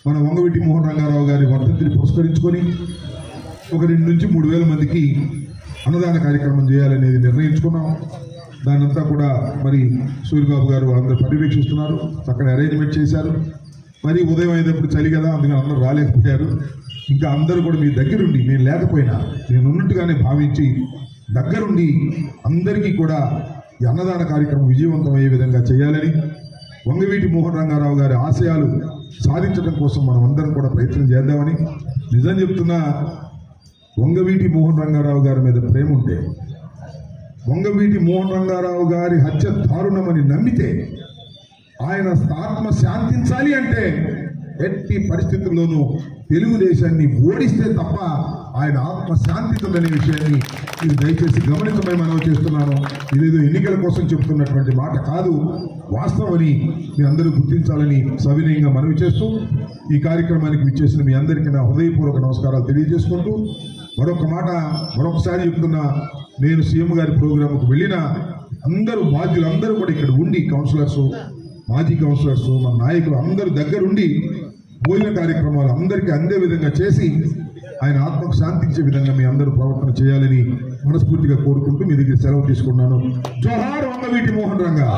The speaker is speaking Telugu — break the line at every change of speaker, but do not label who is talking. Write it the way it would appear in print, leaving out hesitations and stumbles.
మన వంగవీటి మోహన్ రంగారావు గారి వర్ధంతిని పురస్కరించుకొని ఒక 2 నుంచి 3 వేల మందికి అన్నదాన కార్యక్రమం చేయాలనేది నిర్ణయించుకున్నాం. దానంతా కూడా మరి సూర్యబాబు గారు అందరూ పర్యవేక్షిస్తున్నారు, అక్కడ అరేంజ్మెంట్ చేశారు. మరి ఉదయం అయినప్పుడు చలి కదా, అందుకని అందరూ రాలేకపోయారు. ఇంకా అందరూ కూడా మీ దగ్గరుండి, నేను లేకపోయినా నేను ఉన్నట్టుగానే భావించి దగ్గరుండి అందరికీ కూడా ఈ అన్నదాన కార్యక్రమం విజయవంతం అయ్యే విధంగా చేయాలని, వంగవీటి మోహన్ రంగారావు గారి ఆశయాలు సాధించడం కోసం మనం అందరం కూడా ప్రయత్నం చేద్దామని. నిజం చెప్తున్నా, వంగవీటి మోహన్ రంగారావు గారి మీద ప్రేమ ఉంటే, వంగవీటి మోహన్ రంగారావు గారి హత్య దారుణమని నమ్మితే, ఆయన ఆత్మ శాంతించాలి అంటే ఎట్టి పరిస్థితుల్లోనూ తెలుగుదేశాన్ని ఓడిస్తే తప్ప ఆయన ఆత్మ శాంతించదనే విషయాన్ని మీరు దయచేసి గమనించమని మనవి చేస్తున్నాను. ఇదేదో ఎన్నికల కోసం చెబుతున్నటువంటి మాట కాదు, వాస్తవని మీ అందరూ గుర్తించాలని సవినయంగా మనవి చేస్తూ ఈ కార్యక్రమానికి విచ్చేసిన మీ అందరికీ నా హృదయపూర్వక నమస్కారాలు తెలియజేసుకుంటూ, మరొకసారి చెప్తున్నా, నేను సీఎం గారి ప్రోగ్రాంకు వెళ్ళిన అందరూ బాధ్యులందరూ కూడా ఇక్కడ ఉండి, కౌన్సిలర్స్, మాజీ కౌన్సిలర్స్, మన నాయకులు అందరూ దగ్గరుండి భోజన కార్యక్రమాలు అందరికీ అందే విధంగా చేసి ఆయన ఆత్మకు శాంతించే విధంగా మీ అందరూ ప్రవర్తన చేయాలని మనస్ఫూర్తిగా కోరుకుంటూ మీ దగ్గర సెలవు తీసుకున్నాను. జోహార్ వంగవీటి మోహన్ రంగా.